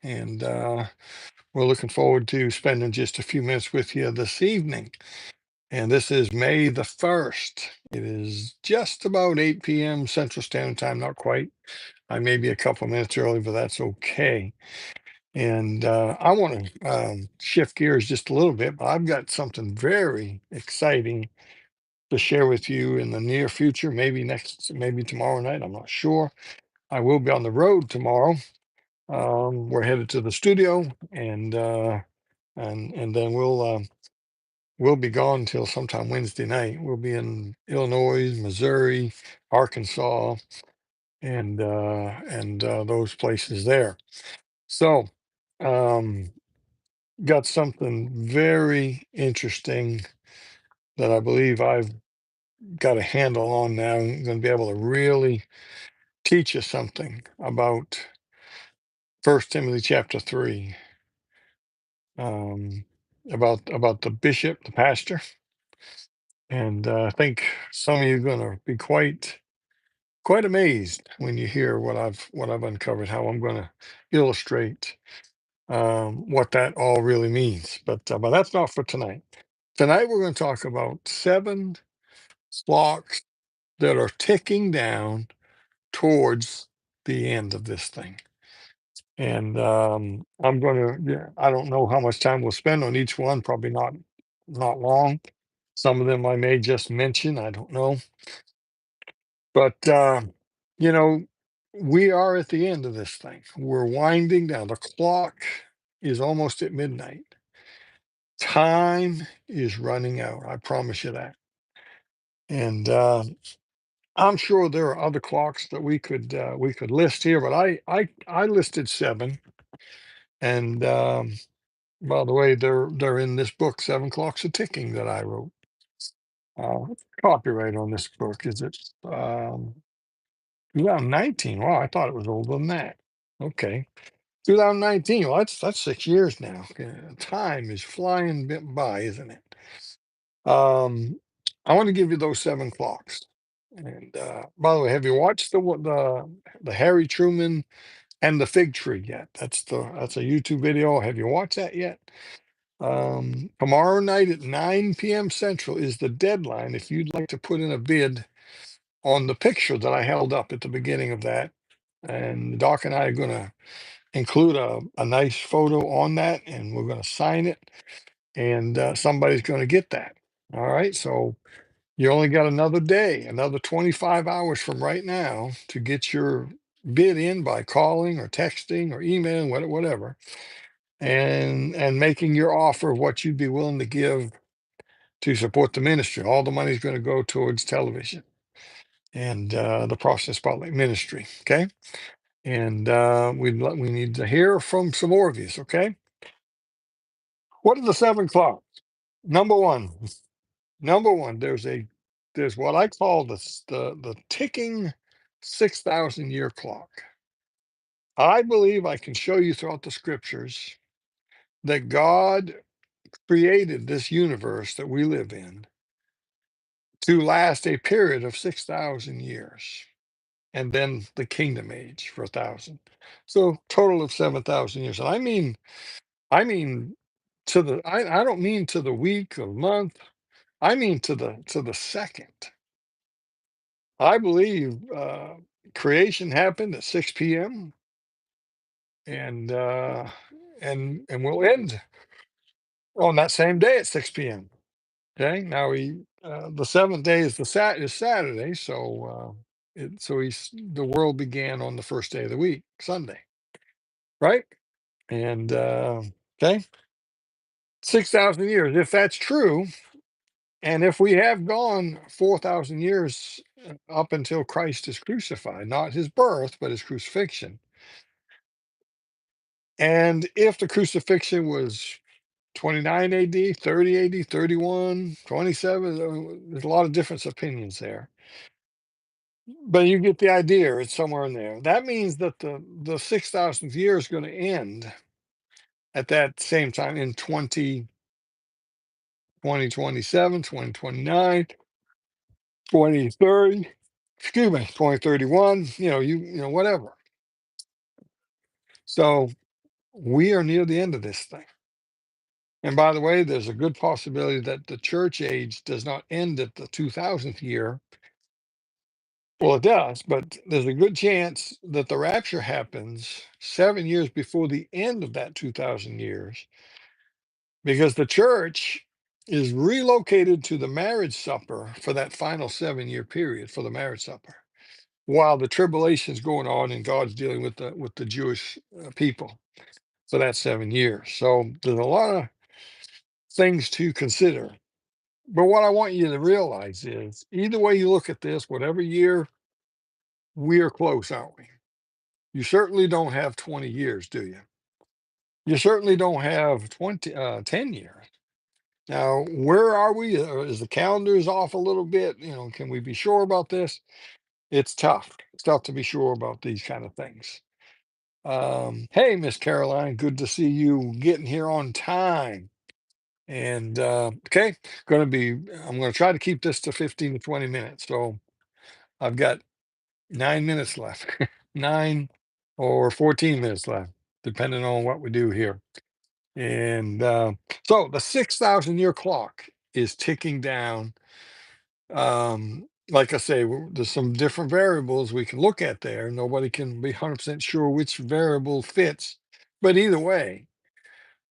and we're looking forward to spending just a few minutes with you this evening. And this is May the 1st. It is just about 8 p.m. Central Standard Time, not quite. I may be a couple minutes early, but that's okay. And I want to shift gears just a little bit, but I've got something very exciting to share with you in the near future, maybe tomorrow night. I'm not sure. I will be on the road tomorrow. We're headed to the studio, and then we'll be gone till sometime Wednesday night. We'll be in Illinois, Missouri, Arkansas, and those places there. So, um, got something very interesting that I believe I've got a handle on now. I'm going to be able to really teach you something about First Timothy chapter 3, um, about the bishop, the pastor, and I think some of you are going to be quite amazed when you hear what I've uncovered, how I'm going to illustrate what that all really means. But that's not for tonight. Tonight we're going to talk about 7 clocks that are ticking down towards the end of this thing. And I'm going to, yeah, I don't know how much time we'll spend on each one, probably not long. Some of them I may just mention, I don't know. But you know, we are at the end of this thing. We're winding down. The clock is almost at midnight. Time is running out. I promise you that. And I'm sure there are other clocks that we could list here, but I listed 7. And by the way, they're in this book, 7 Clocks of Ticking, that I wrote. Copyright on this book is it 2019? Wow, I thought it was older than that. Okay, 2019. Well, that's 6 years now. Time is flying by, isn't it? Um, I want to give you those 7 clocks. And by the way, have you watched the Harry Truman and the Fig Tree yet? That's a YouTube video. Have you watched that yet? Tomorrow night at 9 p.m. Central is the deadline if you'd like to put in a bid on the picture that I held up at the beginning of that. And Doc and I are going to include a nice photo on that, and we're going to sign it, and somebody's going to get that. All right. So you only got another day, another 25 hours from right now to get your bid in by calling or texting or emailing, whatever, and making your offer of what you'd be willing to give to support the ministry. All the money is going to go towards television and the Process Spotlight Ministry. Okay. And we need to hear from some more of you. Okay. What are the 7 clocks? Number one, there's what I call the ticking 6,000 year clock. I believe I can show you throughout the scriptures that God created this universe that we live in to last a period of 6,000 years, and then the kingdom age for 1,000. So total of 7,000 years. And I mean I don't mean to the week or month. I mean to the second. I believe creation happened at 6 p.m. and and will end on that same day at 6 p.m. Okay. Now the seventh day is is Saturday, so the world began on the first day of the week, Sunday, right? And okay, 6,000 years. If that's true, and if we have gone 4,000 years up until Christ is crucified, not his birth, but his crucifixion, and if the crucifixion was 29 AD, 30 AD, 31, 27, there's a lot of different opinions there. But you get the idea, it's somewhere in there. That means that the 6,000th year is going to end at that same time in 2027, 2029, 2030, excuse me, 2031, whatever. So We are near the end of this thing. And by the way, there's a good possibility that the church age does not end at the 2000th year. Well, it does, but there's a good chance that the rapture happens 7 years before the end of that 2000 years, because the church is relocated to the marriage supper for that final 7 year period for the marriage supper, while the tribulation is going on and God's dealing with the Jewish people for that 7 years. So there's a lot of things to consider. But what I want you to realize is either way you look at this, whatever year, we are close, aren't we? You certainly don't have 20 years, do you? You certainly don't have 10 years. Now, where are we? Is the calendars off a little bit? Can we be sure about this? It's tough. It's tough to be sure about these kind of things. Hey, Miss Caroline, good to see you getting here on time. And okay, I'm going to try to keep this to 15 to 20 minutes. So I've got 9 minutes left, 9 or 14 minutes left, depending on what we do here. And so the 6,000 year clock is ticking down. Like I say, there's some different variables we can look at there. Nobody can be 100% sure which variable fits. But either way,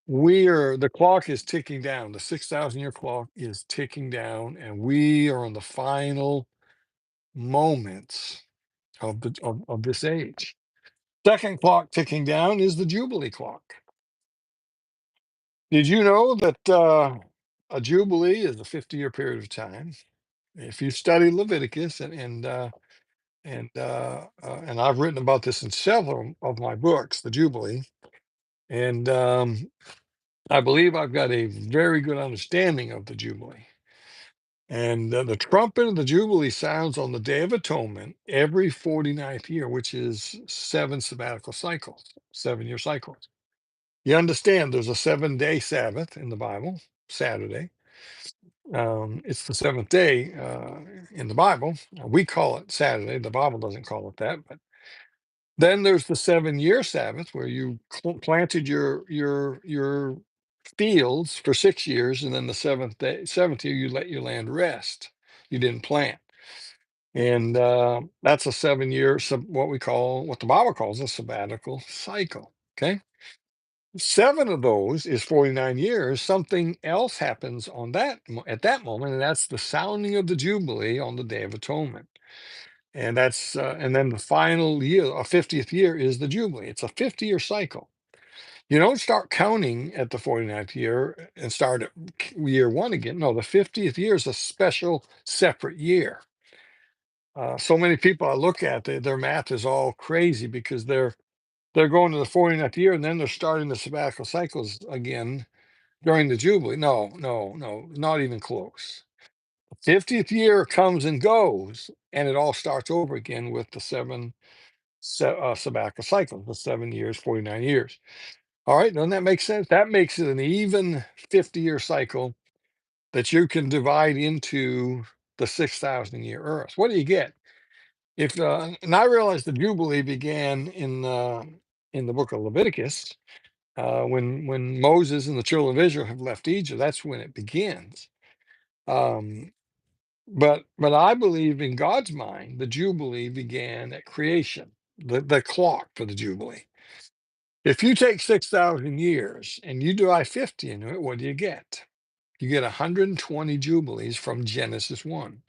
the clock is ticking down. The 6,000 year clock is ticking down, and we are on the final moments of this age. Second clock ticking down is the Jubilee clock. Did you know that a Jubilee is a 50-year period of time? If you study Leviticus and I've written about this in several of my books, the Jubilee, and I believe I've got a very good understanding of the Jubilee. And the trumpet of the Jubilee sounds on the Day of Atonement every 49th year, which is 7 sabbatical cycles, 7 year cycles. You understand there's a 7 day Sabbath in the Bible, Saturday. It's the seventh day in the Bible. We call it Saturday. The Bible doesn't call it that. But then there's the 7 year Sabbath where you planted your fields for 6 years, and then the seventh year, you let your land rest. You didn't plant. And that's a 7 year, what the Bible calls a sabbatical cycle. Okay. 7 of those is 49 years. Something else happens at that moment, and that's the sounding of the Jubilee on the Day of Atonement. And and then the final year, a 50th year, is the Jubilee. It's a 50-year cycle. You don't start counting at the 49th year and start at year one again. No, the 50th year is a special separate year. So many people I look at, their math is all crazy because they're going to the 49th year and then they're starting the sabbatical cycles again during the Jubilee. No, no, no, not even close. 50th year comes and goes, and it all starts over again with the sabbatical cycles, the 7 years, 49 years. All right, doesn't that make sense? That makes it an even 50-year cycle that you can divide into the 6,000 year earth. What do you get? And I realize the Jubilee began in the book of Leviticus, when Moses and the children of Israel have left Egypt. That's when it begins. Um, but I believe in God's mind, the Jubilee began at creation, the clock for the Jubilee. If you take 6,000 years and you divide 50 into it, what do you get? You get 120 Jubilees from Genesis 1.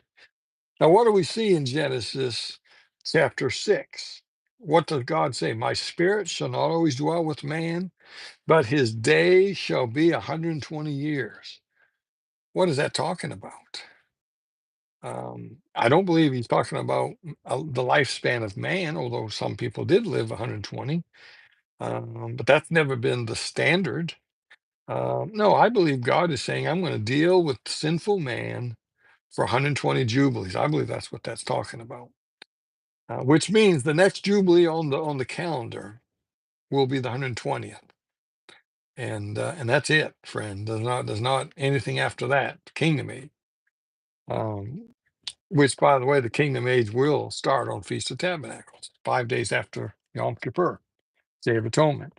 Now, what do we see in Genesis chapter 6? What does God say? My spirit shall not always dwell with man, but his day shall be 120 years. What is that talking about? I don't believe he's talking about the lifespan of man, although some people did live 120. But that's never been the standard. No, I believe God is saying, I'm going to deal with sinful man for 120 jubilees. I believe that's what that's talking about. Which means the next jubilee on the calendar will be the 120th, and that's it, friend. There's not anything after that. Kingdom age, um, which, by the way, the kingdom age will start on Feast of Tabernacles, 5 days after Yom Kippur, Day of Atonement.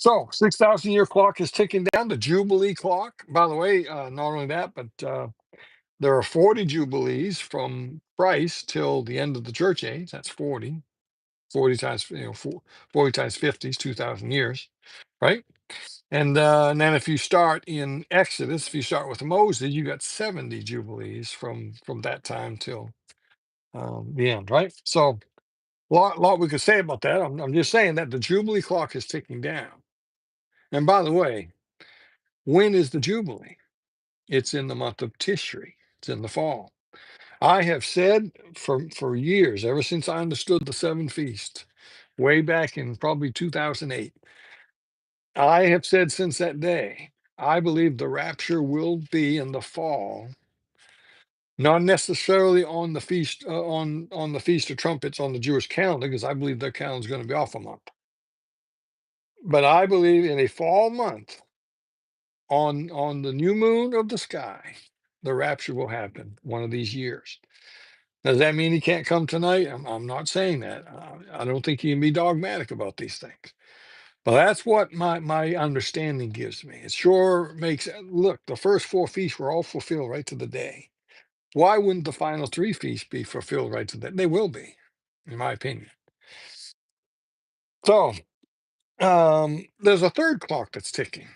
So 6,000 year clock is ticking down, the Jubilee clock. By the way, not only that, but there are 40 Jubilees from Christ till the end of the church age. That's 40. 40 times, 40 times 50 is 2,000 years, right? And then if you start in Exodus, if you start with Moses, you got 70 Jubilees from that time till the end, right? So lot we could say about that. I'm just saying that the Jubilee clock is ticking down. And by the way, when is the Jubilee? It's in the month of Tishri. It's in the fall. I have said for years, ever since I understood the seven feasts, way back in probably 2008, I have said since that day, I believe the rapture will be in the fall, not necessarily on the feast on the feast of trumpets on the Jewish calendar, because I believe their calendar is going to be off a month. But I believe in a fall month, on the new moon of the sky, the rapture will happen one of these years. Does that mean he can't come tonight? I'm not saying that. I don't think you can be dogmatic about these things. But that's what my understanding gives me. It sure makes look, the first four feasts were all fulfilled right to the day. Why wouldn't the final three feasts be fulfilled right to the They will be, in my opinion. So there's a third clock that's ticking,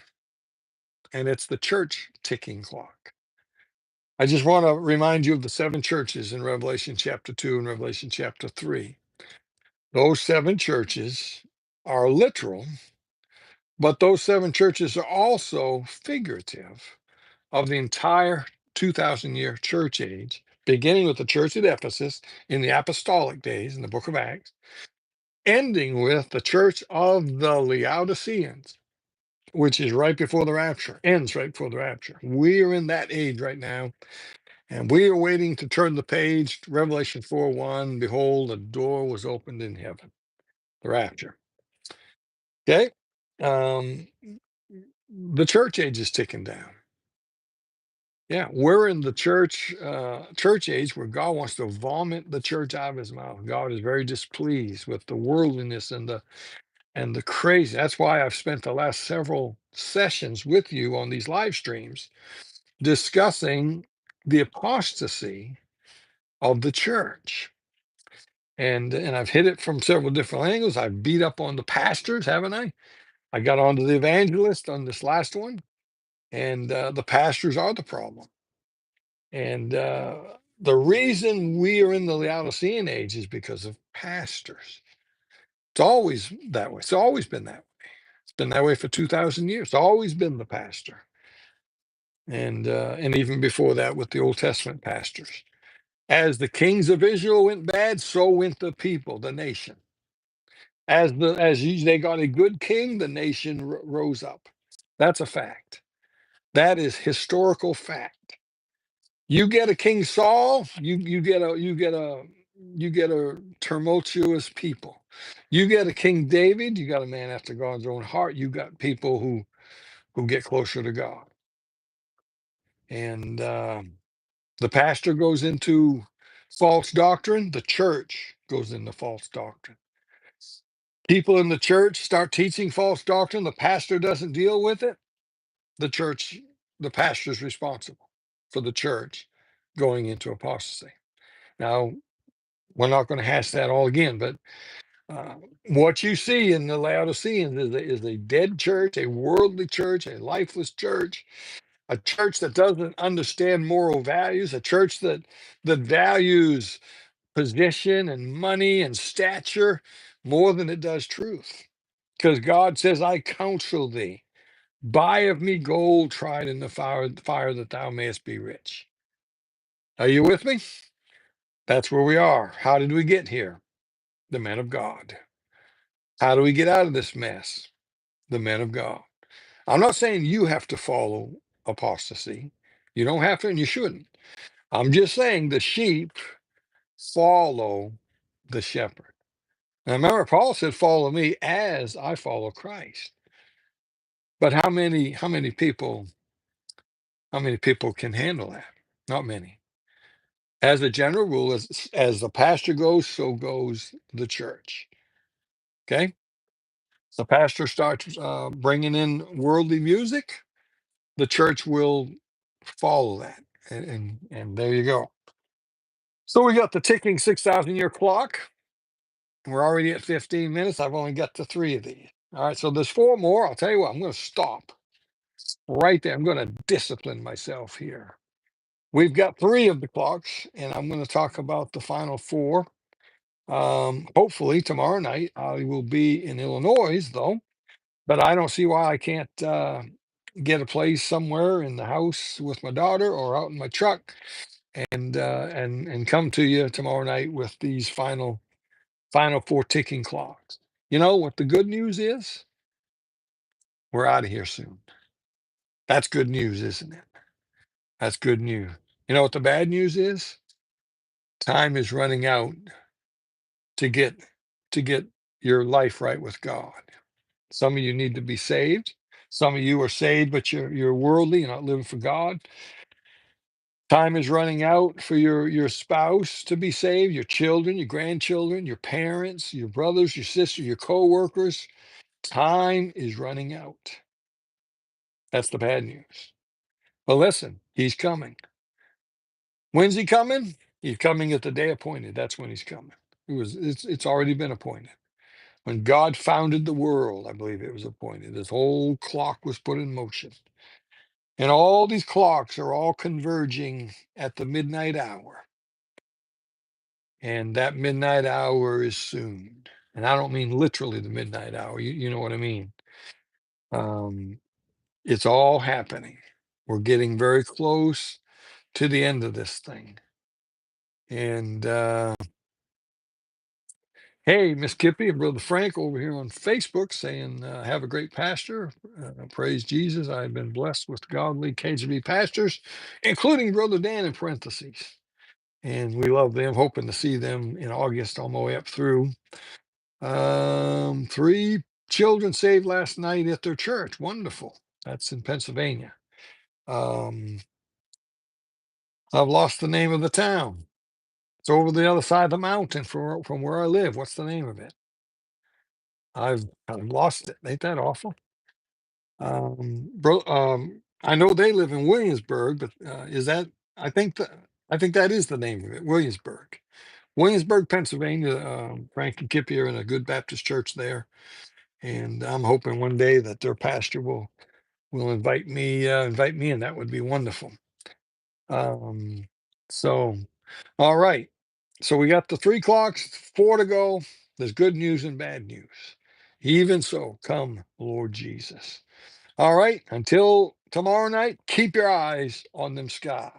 and it's the church ticking clock. I just want to remind you of the seven churches in Revelation chapter 2 and Revelation chapter 3. Those seven churches are literal, but those seven churches are also figurative of the entire 2,000 year church age, beginning with the church at Ephesus in the apostolic days in the book of Acts, ending with the church of the Laodiceans, which is right before the rapture, ends right before the rapture. We are in that age right now, and we are waiting to turn the page. Revelation 4:1, behold, a door was opened in heaven, the rapture. Okay? Um, the church age is ticking down. Yeah, we're in the church age where God wants to vomit the church out of his mouth. God is very displeased with the worldliness and the crazy. That's why I've spent the last several sessions with you on these live streams discussing the apostasy of the church. And I've hit it from several different angles. I've beat up on the pastors, haven't I? I got onto the evangelist on this last one, and the pastors are the problem. And the reason we are in the Laodicean age is because of pastors. It's always that way. It's always been that way. It's been that way for 2,000 years. It's always been the pastor. And even before that with the Old Testament pastors. As the kings of Israel went bad, so went the people, the nation. They got a good king, the nation rose up. That's a fact. That is historical fact. You get a King Saul, you get a tumultuous people. You get a King David, you got a man after God's own heart. You got people who get closer to God. And the pastor goes into false doctrine, the church goes into false doctrine. People in the church start teaching false doctrine, the pastor doesn't deal with it. The church, the pastor is responsible for the church going into apostasy. Now, we're not going to hash that all again, but uh, what you see in the Laodiceans is a dead church, a worldly church, a lifeless church, a church that doesn't understand moral values, a church that values position and money and stature more than it does truth. Because God says, I counsel thee, buy of me gold tried in the fire that thou mayest be rich. Are you with me? That's where we are. How did we get here? The men of God. How do we get out of this mess? The men of God. I'm not saying you have to follow apostasy. You don't have to, and you shouldn't. I'm just saying the sheep follow the shepherd. Now remember, Paul said, follow me as I follow Christ. But how many people can handle that? Not many. As a general rule, as the pastor goes, so goes the church. Okay? The pastor starts bringing in worldly music, the church will follow that, and there you go. So we got the ticking 6,000 year clock. We're already at 15 minutes. I've only got to three of these. All right, so there's four more. I'll tell you what, I'm going to stop right there. I'm going to discipline myself here. We've got three of the clocks, and I'm going to talk about the final four. Hopefully tomorrow night I will be in Illinois, though, but I don't see why I can't get a place somewhere in the house with my daughter or out in my truck and come to you tomorrow night with these final four ticking clocks. You know what the good news is? We're out of here soon. That's good news, isn't it? That's good news. You know what the bad news is? Time is running out to get your life right with God. Some of you need to be saved. Some of you are saved, but you're worldly, you're not living for God. Time is running out for your spouse to be saved, your children, your grandchildren, your parents, your brothers, your sisters, your co-workers. Time is running out. That's the bad news. But listen, he's coming. When's he coming? He's coming at the day appointed. That's when he's coming. It's already been appointed. When God founded the world, I believe it was appointed. This whole clock was put in motion. And all these clocks are all converging at the midnight hour. And that midnight hour is soon. And I don't mean literally the midnight hour. You know what I mean. Um, it's all happening. We're getting very close to the end of this thing. And hey, Miss Kippy and Brother Frank over here on Facebook saying, have a great pastor. Praise Jesus. I've been blessed with godly KGB pastors, including Brother Dan in parentheses. And we love them, hoping to see them in August on my way up through. Three children saved last night at their church. Wonderful. That's in Pennsylvania. Um, I've lost the name of the town. It's over the other side of the mountain from where I live. What's the name of it? I've lost it. Ain't that awful? I know they live in Williamsburg, but is that? I think that I think that is the name of it, Williamsburg, Williamsburg, Pennsylvania. Frank and Kippy are in a good Baptist church there, and I'm hoping one day that their pastor will invite me, and that would be wonderful. Um, so, all right. So we got the three clocks, four to go. There's good news and bad news. Even so, come, Lord Jesus. All right. Until tomorrow night, keep your eyes on them skies.